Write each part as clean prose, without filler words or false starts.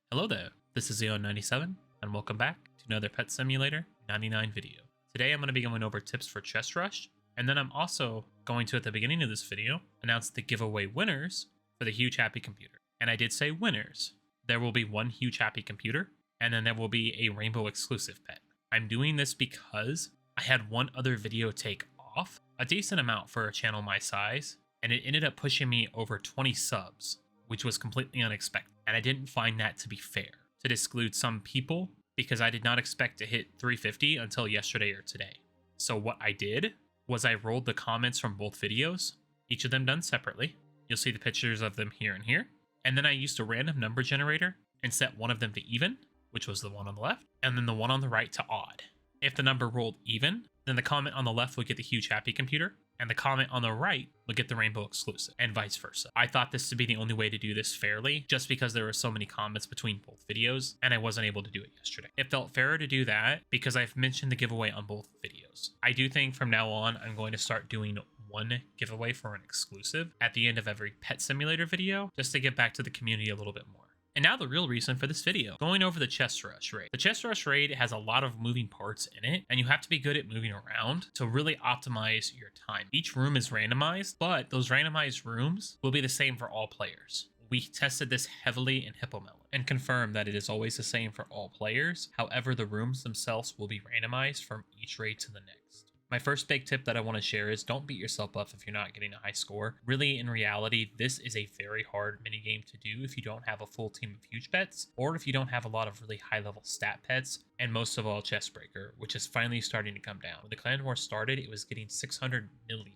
Hello there, this is Zeo97, and welcome back to another Pet Simulator 99 video. Today I'm going to be going over tips for Chest Rush, and then I'm also going to, at the beginning of this video, announce the giveaway winners for the Huge Happy Computer. And I did say winners. There will be one Huge Happy Computer, and then there will be a Rainbow exclusive pet. I'm doing this because I had one other video take off, a decent amount for a channel my size, and it ended up pushing me over 20 subs, which was completely unexpected. And I didn't find that to be fair, to exclude some people, because I did not expect to hit 350 until yesterday or today. So what I did was I rolled the comments from both videos, each of them done separately. You'll see the pictures of them here and here. And then I used a random number generator and set one of them to even, which was the one on the left, and then the one on the right to odd. If the number rolled even, then the comment on the left would get the Huge Happy Computer, and the comment on the right would get the Rainbow exclusive, and vice versa. I thought this to be the only way to do this fairly, just because there were so many comments between both videos, and I wasn't able to do it yesterday. It felt fairer to do that because I've mentioned the giveaway on both videos. I do think from now on, I'm going to start doing one giveaway for an exclusive at the end of every Pet Simulator video, just to get back to the community a little bit more. And now the real reason for this video, going over the Chest Rush raid. The Chest Rush raid has a lot of moving parts in it, and you have to be good at moving around to really optimize your time. Each room is randomized, but those randomized rooms will be the same for all players. We tested this heavily in Hippomelon and confirmed that it is always the same for all players. However, the rooms themselves will be randomized from each raid to the next. My first big tip that I want to share is don't beat yourself up if you're not getting a high score. Really, in reality, this is a very hard minigame to do if you don't have a full team of huge pets, or if you don't have a lot of really high-level stat pets, and most of all, Chestbreaker, which is finally starting to come down. When the Clan War started, it was getting 600 million.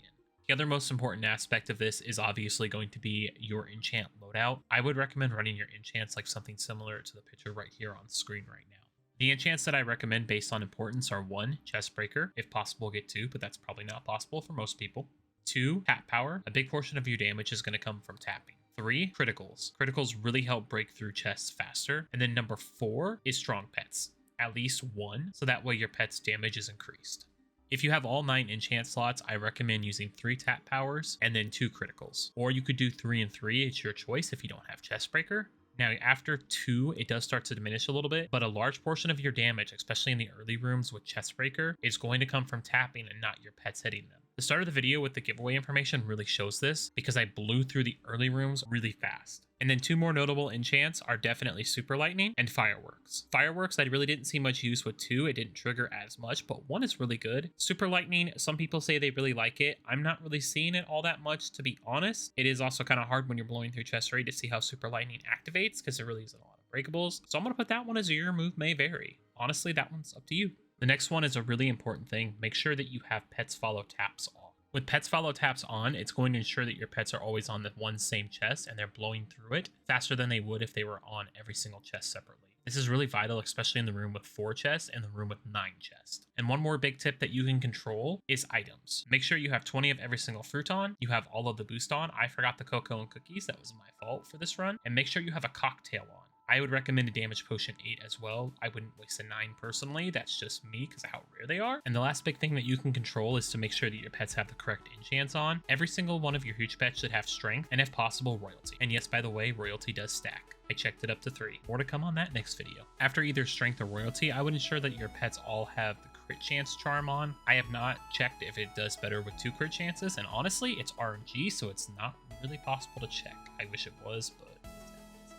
The other most important aspect of this is obviously going to be your enchant loadout. I would recommend running your enchants like something similar to the picture right here on screen right now. The enchants that I recommend based on importance are 1, Chestbreaker, if possible get 2, but that's probably not possible for most people. 2, Tap Power, a big portion of your damage is going to come from tapping. 3, Criticals. Criticals really help break through chests faster. And then number 4 is Strong Pets, at least 1, so that way your pet's damage is increased. If you have all 9 enchant slots, I recommend using 3 Tap Powers and then 2 Criticals. Or you could do 3 and 3, it's your choice if you don't have Chestbreaker. Now, after 2, it does start to diminish a little bit, but a large portion of your damage, especially in the early rooms with Chestbreaker, is going to come from tapping and not your pets hitting them. The start of the video with the giveaway information really shows this because I blew through the early rooms really fast. And then 2 more notable enchants are definitely Super Lightning and Fireworks. Fireworks, I really didn't see much use with 2. It didn't trigger as much, but 1 is really good. Super Lightning, some people say they really like it. I'm not really seeing it all that much, to be honest. It is also kind of hard when you're blowing through chest raid to see how Super Lightning activates because there really isn't a lot of breakables. So I'm going to put that one as your move may vary. Honestly, that one's up to you. The next one is a really important thing. Make sure that you have Pets Follow Taps on. With Pets Follow Taps on, it's going to ensure that your pets are always on the one same chest and they're blowing through it faster than they would if they were on every single chest separately. This is really vital, especially in the room with 4 chests and the room with 9 chests. And one more big tip that you can control is items. Make sure you have 20 of every single fruit on, you have all of the boost on. I forgot the cocoa and cookies, that was my fault for this run. And make sure you have a cocktail on. I would recommend a damage potion 8 as well. I wouldn't waste a 9 personally. That's just me because of how rare they are. And the last big thing that you can control is to make sure that your pets have the correct enchants on. Every single one of your huge pets should have strength and if possible royalty. And yes, by the way, royalty does stack. I checked it up to 3. More to come on that next video. After either strength or royalty, I would ensure that your pets all have the crit chance charm on. I have not checked if it does better with 2 crit chances, and honestly, it's RNG, so it's not really possible to check. I wish it was, but...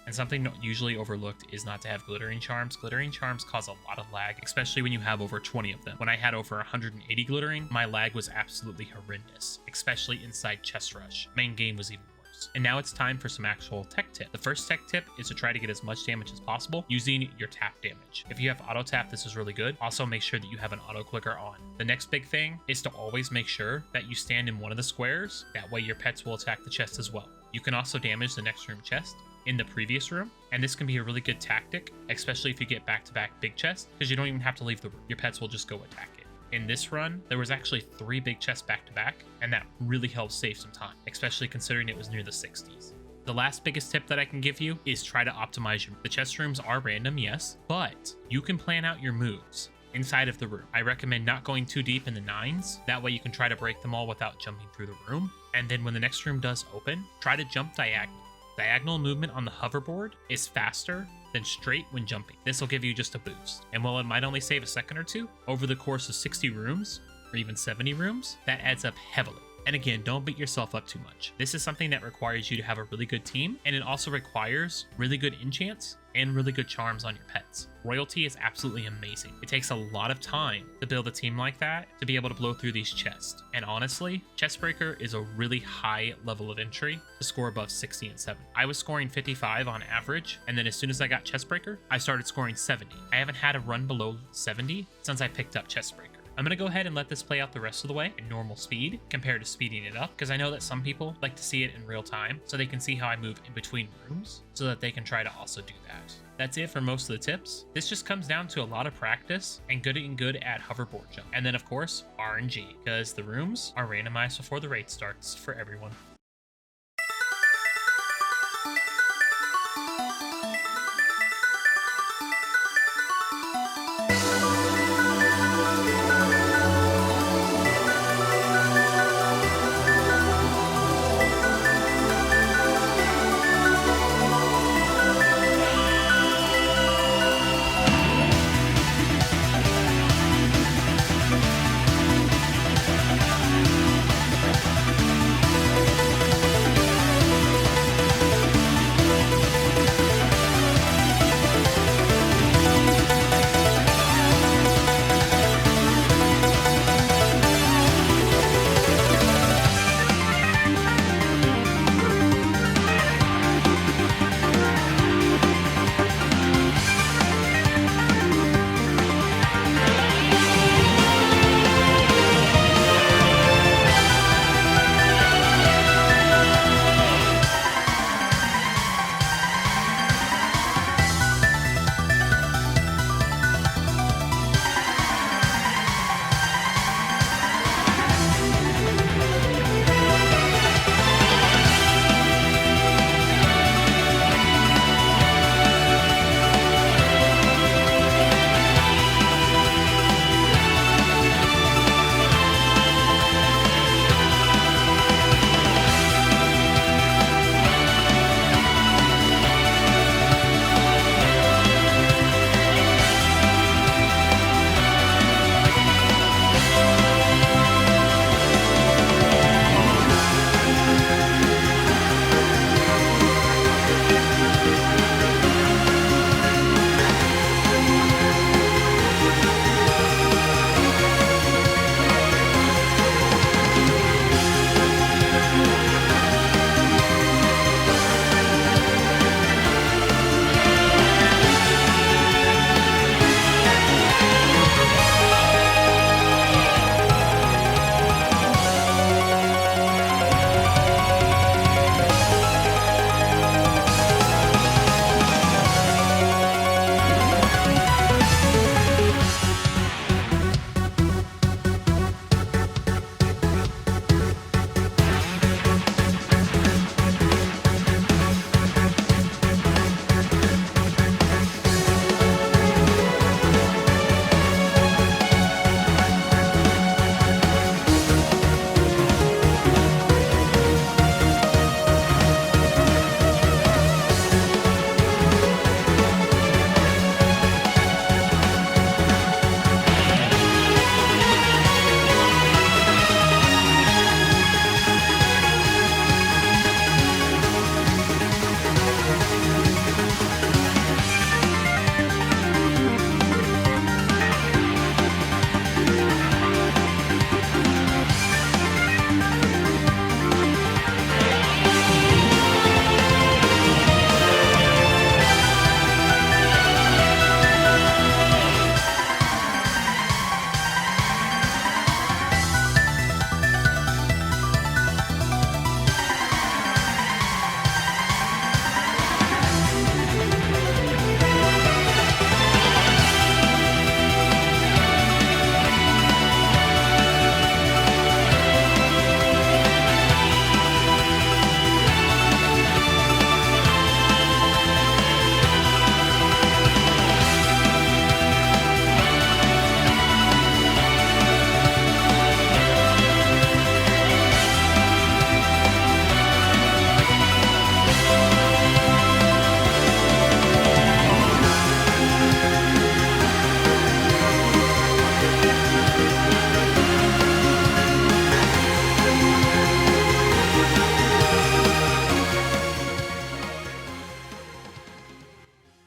And something not usually overlooked is not to have glittering charms. Glittering charms cause a lot of lag, especially when you have over 20 of them. When I had over 180 glittering, my lag was absolutely horrendous, especially inside Chest Rush. Main game was even worse. And now it's time for some actual tech tip. The first tech tip is to try to get as much damage as possible using your tap damage. If you have auto tap, this is really good. Also make sure that you have an auto clicker on. The next big thing is to always make sure that you stand in one of the squares. That way your pets will attack the chest as well. You can also damage the next room chest in the previous room, and this can be a really good tactic, especially if you get back-to-back big chests, because you don't even have to leave the room. Your pets will just go attack it. In this run, there was actually 3 big chests back-to-back, and that really helped save some time, especially considering it was near the 60s. The last biggest tip that I can give you is try to optimize your... The chest rooms are random, yes, but you can plan out your moves inside of the room. I recommend not going too deep in the 9s. That way you can try to break them all without jumping through the room. And then when the next room does open, try to jump diagonal. Diagonal movement on the hoverboard is faster than straight when jumping. This will give you just a boost. And while it might only save a second or two, over the course of 60 rooms, or even 70 rooms, that adds up heavily. And again, don't beat yourself up too much. This is something that requires you to have a really good team, and it also requires really good enchants and really good charms on your pets. Royalty is absolutely amazing. It takes a lot of time to build a team like that to be able to blow through these chests. And honestly, Chestbreaker is a really high level of entry to score above 60 and 70. I was scoring 55 on average, and then as soon as I got Chestbreaker, I started scoring 70. I haven't had a run below 70 since I picked up Chestbreaker. I'm going to go ahead and let this play out the rest of the way at normal speed compared to speeding it up, because I know that some people like to see it in real time so they can see how I move in between rooms so that they can try to also do that. That's it for most of the tips. This just comes down to a lot of practice and getting good at hoverboard jump. And then of course, RNG, because the rooms are randomized before the raid starts for everyone.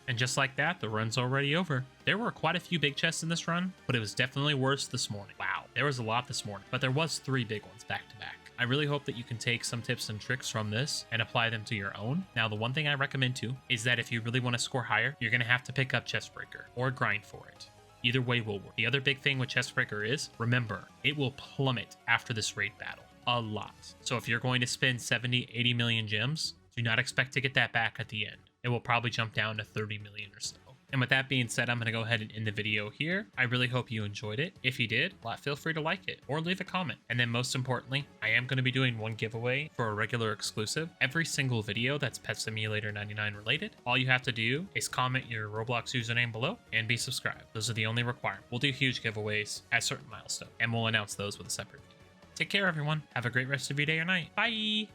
And just like that, the run's already over. There were quite a few big chests in this run, but it was definitely worse this morning. Wow, there was a lot this morning, but there was 3 big ones back to back. I really hope that you can take some tips and tricks from this and apply them to your own. Now, the one thing I recommend too is that if you really want to score higher, you're going to have to pick up Chestbreaker or grind for it. Either way will work. The other big thing with Chestbreaker is, remember, it will plummet after this raid battle. A lot. So if you're going to spend 70, 80 million gems, do not expect to get that back at the end. It will probably jump down to 30 million or so. And with that being said, I'm going to go ahead and end the video here. I really hope you enjoyed it. If you did, feel free to like it or leave a comment. And then most importantly, I am going to be doing one giveaway for a regular exclusive. Every single video that's Pet Simulator 99 related, all you have to do is comment your Roblox username below and be subscribed. Those are the only requirements. We'll do huge giveaways at certain milestones, and we'll announce those with a separate video. Take care, everyone. Have a great rest of your day or night. Bye!